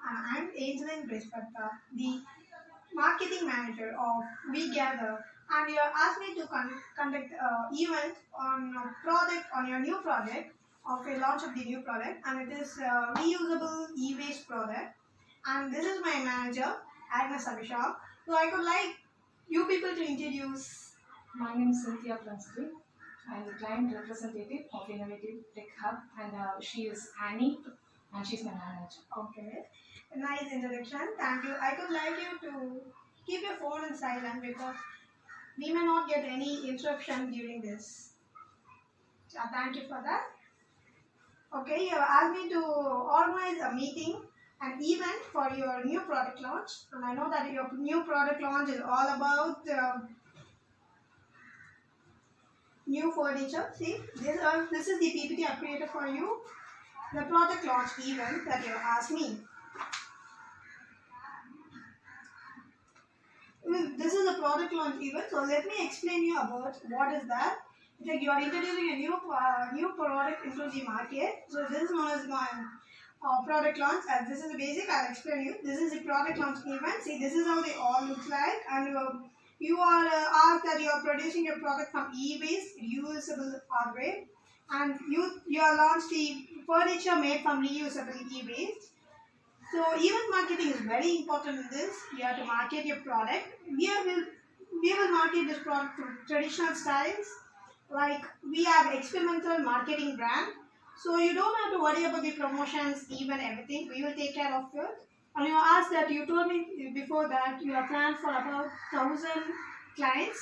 and I'm Angeline Brispatta, the marketing manager of WeGather, and you have asked me to conduct an event on a product, on your new product, of a launch of the new product, and it is a reusable e-waste product. And this is my manager, Agnes Abhishek. So I could like you people to introduce. My name is Cynthia Plasty. I am the client representative of Innovative Tech Hub, and she is Annie, and she's my manager. Okay, nice introduction. Thank you. I could like you to keep your phone on silent because we may not get any interruption during this. Thank you for that. Okay, you have asked me to organize a meeting, an event for your new product launch, and I know that your new product launch is all about new furniture. See, this is the PPT I created for you. The product launch event that you have asked me. This is a product launch event, so let me explain you about what is that. It's like you are introducing a new product into the market. So this is known as my product launch. As this is the basic, I'll explain you. This is the product launch event. See, this is how they all look like, and you are asked that you are producing your product from e-waste, reusable hardware, and you are launched the furniture made from reusable e-waste. So event marketing is very important in this. You have to market your product. We will market this product through traditional styles. Like we have experimental marketing brand. So you don't have to worry about the promotions, even everything. We will take care of it. And you asked that you told me before that you are planned for about 1,000 clients.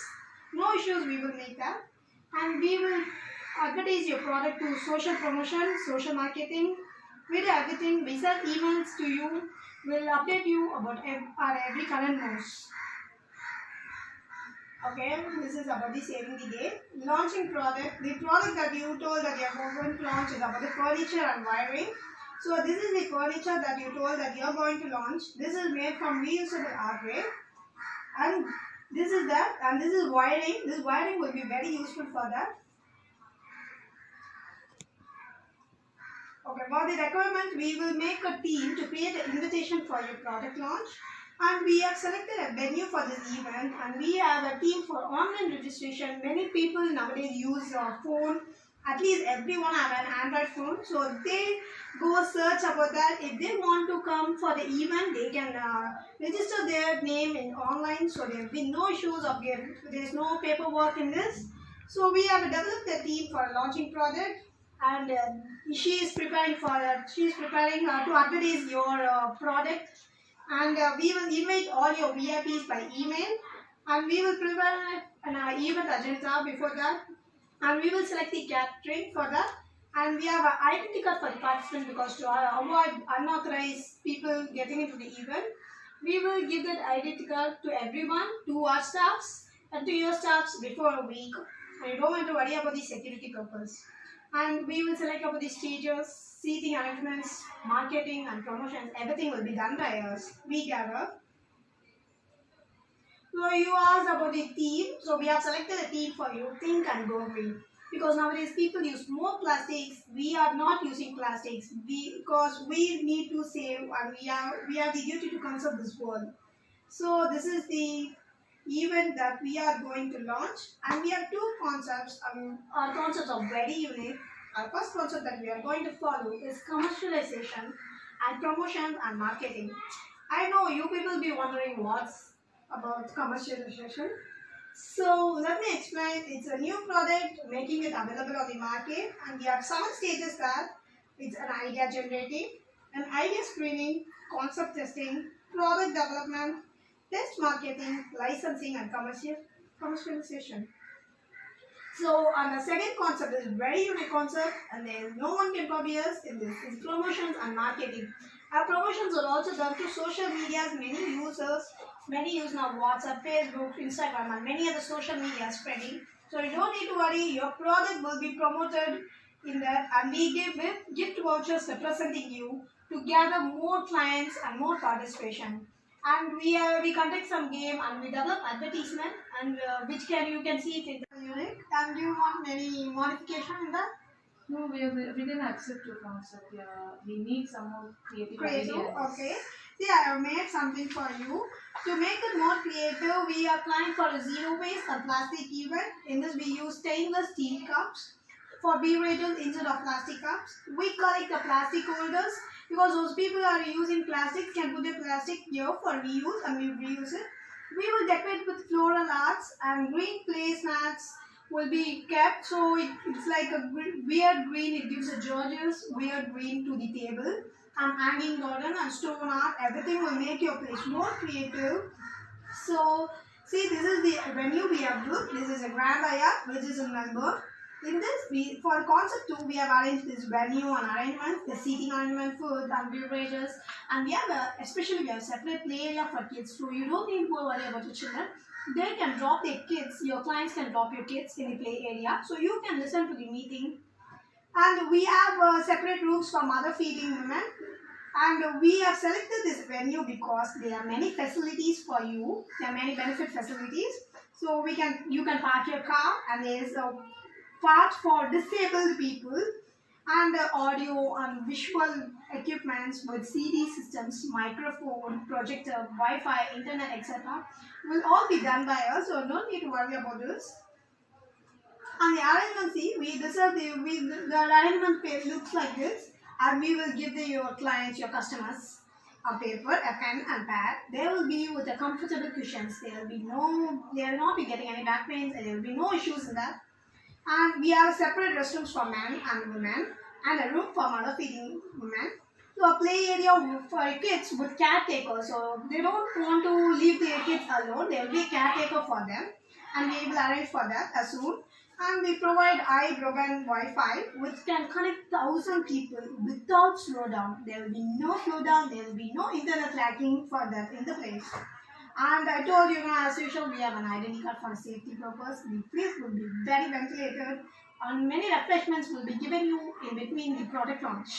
No issues, we will make that. And we will advertise your product to social promotion, social marketing. We do everything. We send emails to you. We'll update you about our every current news. Okay, this is about the saving the day. Launching product. The product that you told that you are going to launch is about the furniture and wiring. So this is the furniture that you told that you are going to launch. This is made from reusable hardware. And this is that. And this is wiring. This wiring will be very useful for that. Okay, for the requirement, we will make a team to create an invitation for your product launch. And we have selected a venue for this event, and we have a team for online registration. Many people nowadays use a phone. At least everyone have an Android phone, so they go search about that. If they want to come for the event, they can register their name in online, so there will be no issues of getting. There is no paperwork in this. So we have developed a team for a launching project, and she is preparing for she is preparing to advertise your product. And we will invite all your VIPs by email, and we will prepare an event agenda before that, and we will select the catering for that, and we have an identity card for the participant because to avoid unauthorized people getting into the event, we will give that identity card to everyone, to our staffs and to your staffs before a week, and you don't have to worry about the security purpose. And we will select about the stages, seating arrangements, marketing and promotions. Everything will be done by us. We gather. So you asked about the theme. So we have selected a theme for you, Think and Go Green. Because nowadays people use more plastics. We are not using plastics because we need to save, and we have the duty to conserve this world. So this is the event that we are going to launch, and we have two concepts. Our concepts are very unique. Our first concept that we are going to follow is commercialization and promotion and marketing. I know you people will be wondering what's about commercialization. So let me explain. It's a new product, making it available on the market, and we have 7 stages that it's an idea generating, an idea screening, concept testing, product development, test marketing, licensing and commercialization. So and the second concept is very unique concept, and there no one can copy us in this. It's promotions and marketing. Our promotions are also done to social medias. Many use now WhatsApp, Facebook, Instagram, and many other social media spreading. So you don't need to worry. Your product will be promoted in that, and we give gift vouchers representing you to gather more clients and more participation. And we conduct some game, and we develop advertisement, and which you can see it in the unit. And do you want any modification in that? No, we didn't accept your concept. Yeah, we need some more creative Creative, ideas. okay. See, I have made something for you. To make it more creative, we are planning for a zero waste and plastic event. In this, we use stainless steel cups for beverages instead of plastic cups. We collect the plastic holders because those people are using plastics can put the plastic here for reuse and we reuse it. We will decorate with floral arts and green placemats will be kept so it's like a weird green. It gives a gorgeous weird green to the table and hanging garden and stone art. Everything will make your place more creative. So, see, this is the venue we have booked. This is a Grand Hyatt, which is in Melbourne. In this, for concept 2, we have arranged this venue and arrangement, the seating arrangement, food and beverages, and we have especially we have separate play area for kids. So you don't need to worry about your children. They can drop their kids. Your clients can drop your kids in the play area, so you can listen to the meeting. And we have separate rooms for mother feeding women. And we have selected this venue because there are many facilities for you. There are many benefit facilities. So you can park your car and there is a part for disabled people and audio and visual equipments with CD systems, microphone, projector, Wi-Fi, internet, etc. will all be done by us. So no need to worry about this. And the arrangement, see, the arrangement page looks like this, and we will give your clients, your customers, a paper, a pen, and pad. They will be with the comfortable cushions. They will not be getting any back pains, and there will be no issues in that. And we have separate restrooms for men and women, and a room for mother feeding women. So a play area for kids with caretakers. So they don't want to leave their kids alone. There will be a caretaker for them, and we will arrange for that as soon. And we provide high-broadband Wi-Fi which can connect 1,000 people without slowdown. There will be no slowdown, there will be no internet lagging for that in the place. And I told you, as usual, we have an identity card for safety purpose. The place will be very ventilated and many refreshments will be given you in between the product launch.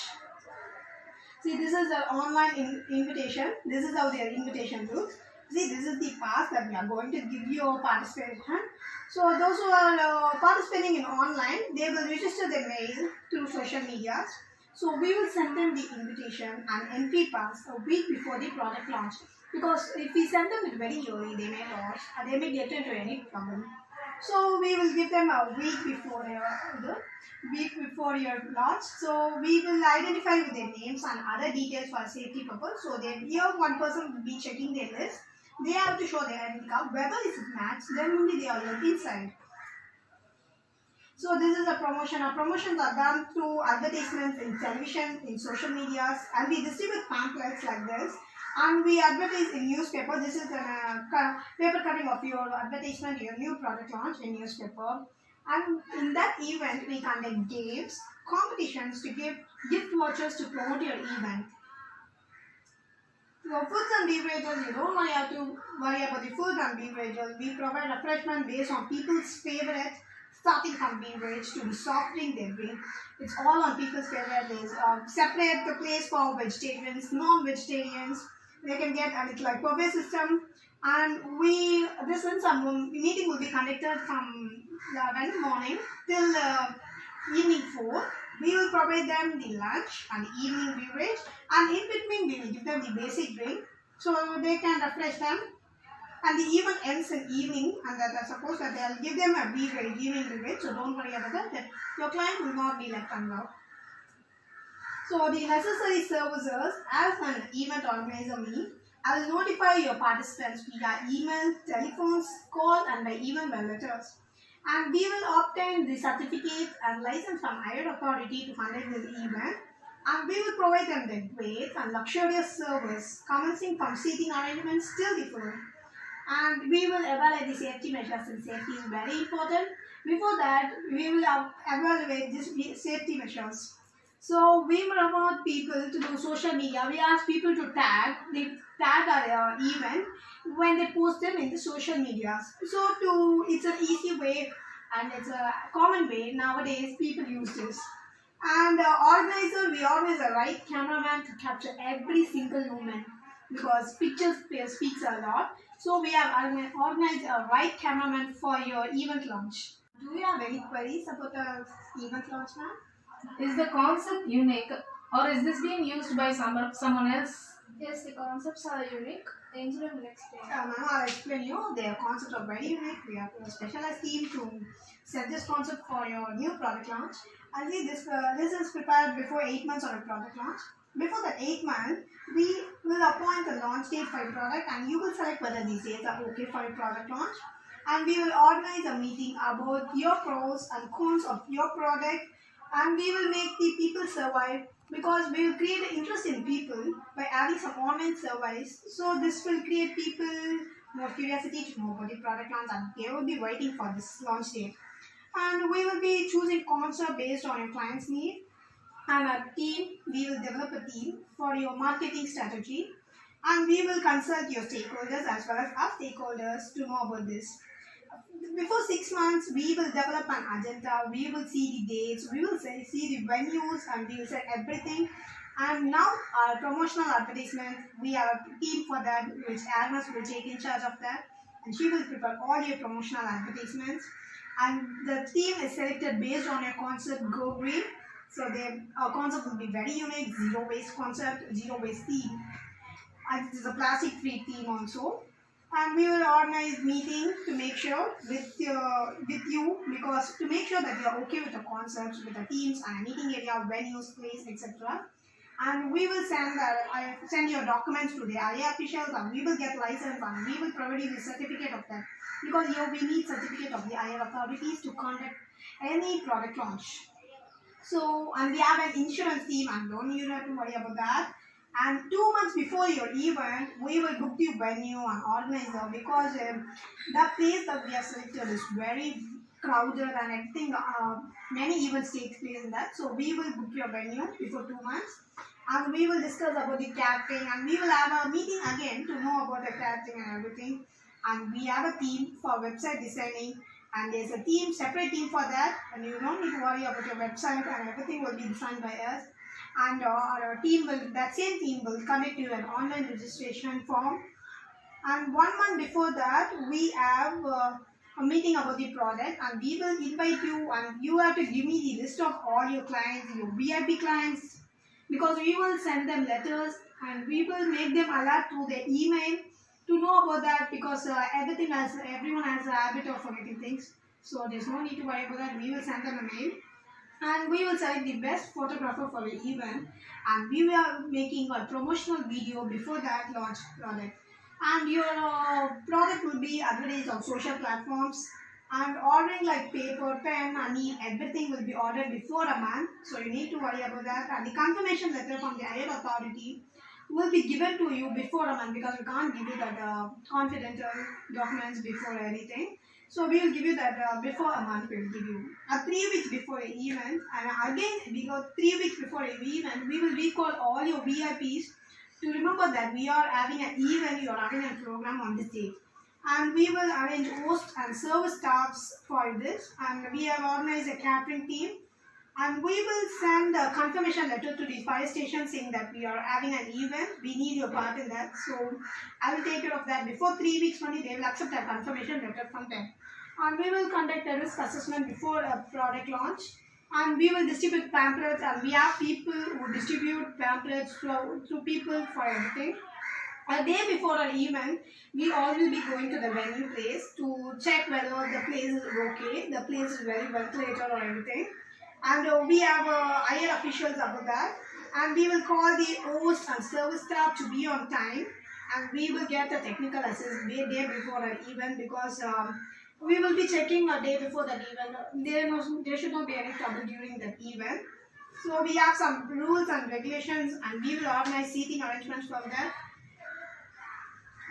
See, this is an online invitation. This is how their invitation looks. See, this is the pass that we are going to give you participation. So those who are participating in online, they will register their mail through social media. So we will send them the invitation and entry pass a week before the product launch. Because if we send them it very early, they may lose and they may get into any problem. So we will give them a week before your launch. So we will identify with their names and other details for safety purpose. So here one person will be checking their list. They have to show their identity card. Whether it's matched, then only they are inside. So this is a promotion. Our promotions are done through advertisements in television, in social medias, and we distribute pamphlets like this. And we advertise in newspaper. This is a paper cutting of your advertisement, your new product launch in newspaper. And in that event, we conduct games, competitions to give gift vouchers to promote your event. So foods and beverages, you don't have to worry about the food and beverages. We provide refreshment based on people's favorite, starting from beverage to the soft drink they drink. It's all on people's favorite. There's separate the place for vegetarians, non-vegetarians. They can get a little like buffet system. And this meeting will be conducted from 11 morning till evening 4. We will provide them the lunch and evening beverage, and in between we will give them the basic drink so they can refresh them. And the event ends in evening, and that I suppose that they'll give them a beverage, evening beverage. So don't worry about that. Your client will not be left alone. So the necessary services as an event organizer me, I will notify your participants via email, telephones, call, and by email by letters. And we will obtain the certificate and license from higher authority to conduct this event. And we will provide them the great and luxurious service, commencing from seating arrangements till the food. And we will evaluate the safety measures, and safety is very important. Before that, we will evaluate these safety measures. So we promote people to do social media. We ask people to tag our event when they post them in the social media. So it's an easy way and it's a common way nowadays people use this. And organizer, we always a right cameraman to capture every single moment because pictures speaks a lot. So we have organized a right cameraman for your event launch. Do you have any queries about the event launch, ma'am? Is the concept unique, or is this being used by someone else? Yes, the concepts are unique. Angela will explain. Now I'll explain you. Their concepts are very unique. We have a specialized team to set this concept for your new product launch. And this is prepared before 8 months of a product launch. Before that 8 months, we will appoint a launch date for your product, and you will select whether these dates are okay for your product launch. And we will organize a meeting about your pros and cons of your product, and we will make the people survive, because we will create interest in people by adding some online surveys. So this will create people more curiosity to know about the product launch, and they will be waiting for this launch date. And we will be choosing concept based on your client's need. And our team, we will develop a team for your marketing strategy, and we will consult your stakeholders as well as our stakeholders to know about this. Before 6 months, we will develop an agenda, we will see the dates, we will see the venues, and we will set everything. And now our promotional advertisement, we have a team for that, which Agnes will take in charge of that, and she will prepare all your promotional advertisements. And the team is selected based on your concept Go Green. So our concept will be very unique, zero waste concept, zero waste theme. And it is a plastic free theme also. And we will organize meeting to make sure with you, because to make sure that you are okay with the concepts, with the teams and meeting area, venues, place, etc. And we will send your documents to the IA officials, and we will get license, and we will provide you the certificate of that, because here we need certificate of the IA authorities to conduct any product launch. So, and we have an insurance team, and don't you have to worry about that. And 2 months before your event, we will book the venue and organize it, because the place that we have selected is very crowded and everything. Many events take place in that. So we will book your venue before 2 months, and we will discuss about the catering, and we will have a meeting again to know about the catering and everything. And we have a team for website designing, and there's a separate team for that, and you don't need to worry about your website, and everything will be designed by us. And our team that same team will connect you an online registration form. And 1 month before that, we have a meeting about the product, and we will invite you, and you have to give me the list of all your clients, your VIP clients, because we will send them letters, and we will make them alert through their email to know about that, because everyone has a habit of forgetting things. So there's no need to worry about that. We will send them a mail, and we will select the best photographer for the event, and we are making a promotional video before that launch product. And your product will be advertised on social platforms, and ordering like paper, pen, honey, everything will be ordered before a month, so you need to worry about that. And the confirmation letter from the higher authority will be given to you before a month, because we can't give you that confidential documents before anything. So we will give you that before a month. We will give you 3 weeks before the event, and again because 3 weeks before the event, we will recall all your VIPs to remember that we are having an event, you are having a program on this day. And we will arrange host and service staffs for this, and we have organized a catering team. And we will send a confirmation letter to the fire station saying that we are having an event. We need your part in that. So I will take care of that. Before 3 weeks only, they will accept a confirmation letter from them. And we will conduct a risk assessment before a product launch. And we will distribute pamphlets, and we have people who distribute pamphlets to people for everything. A day before our event, we all will be going to the venue place to check whether the place is okay, the place is very ventilated or everything. And we have higher officials about that. And we will call the host and service staff to be on time. And we will get the technical assist day before our event, because we will be checking a day before that event. There should not be any trouble during that event. So we have some rules and regulations, and we will organize seating arrangements for that.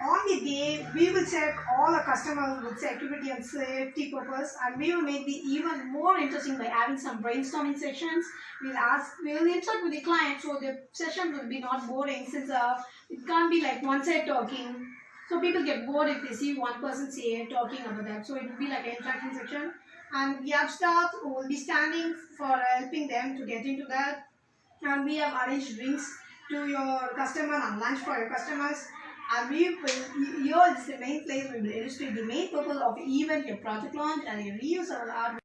On the day, we will check all the customers with security and safety purpose, and we will make the event more interesting by having some brainstorming sessions. We will interact with the client, so the session will be not boring, since it can't be like one side talking. So people get bored if they see one person talking about that. So it will be like an interaction section, and we have staff who will be standing for helping them to get into that. And we have arranged drinks to your customer and lunch for your customers. And here is the main place we will illustrate the main purpose of the event, your project launch, and your reuse of our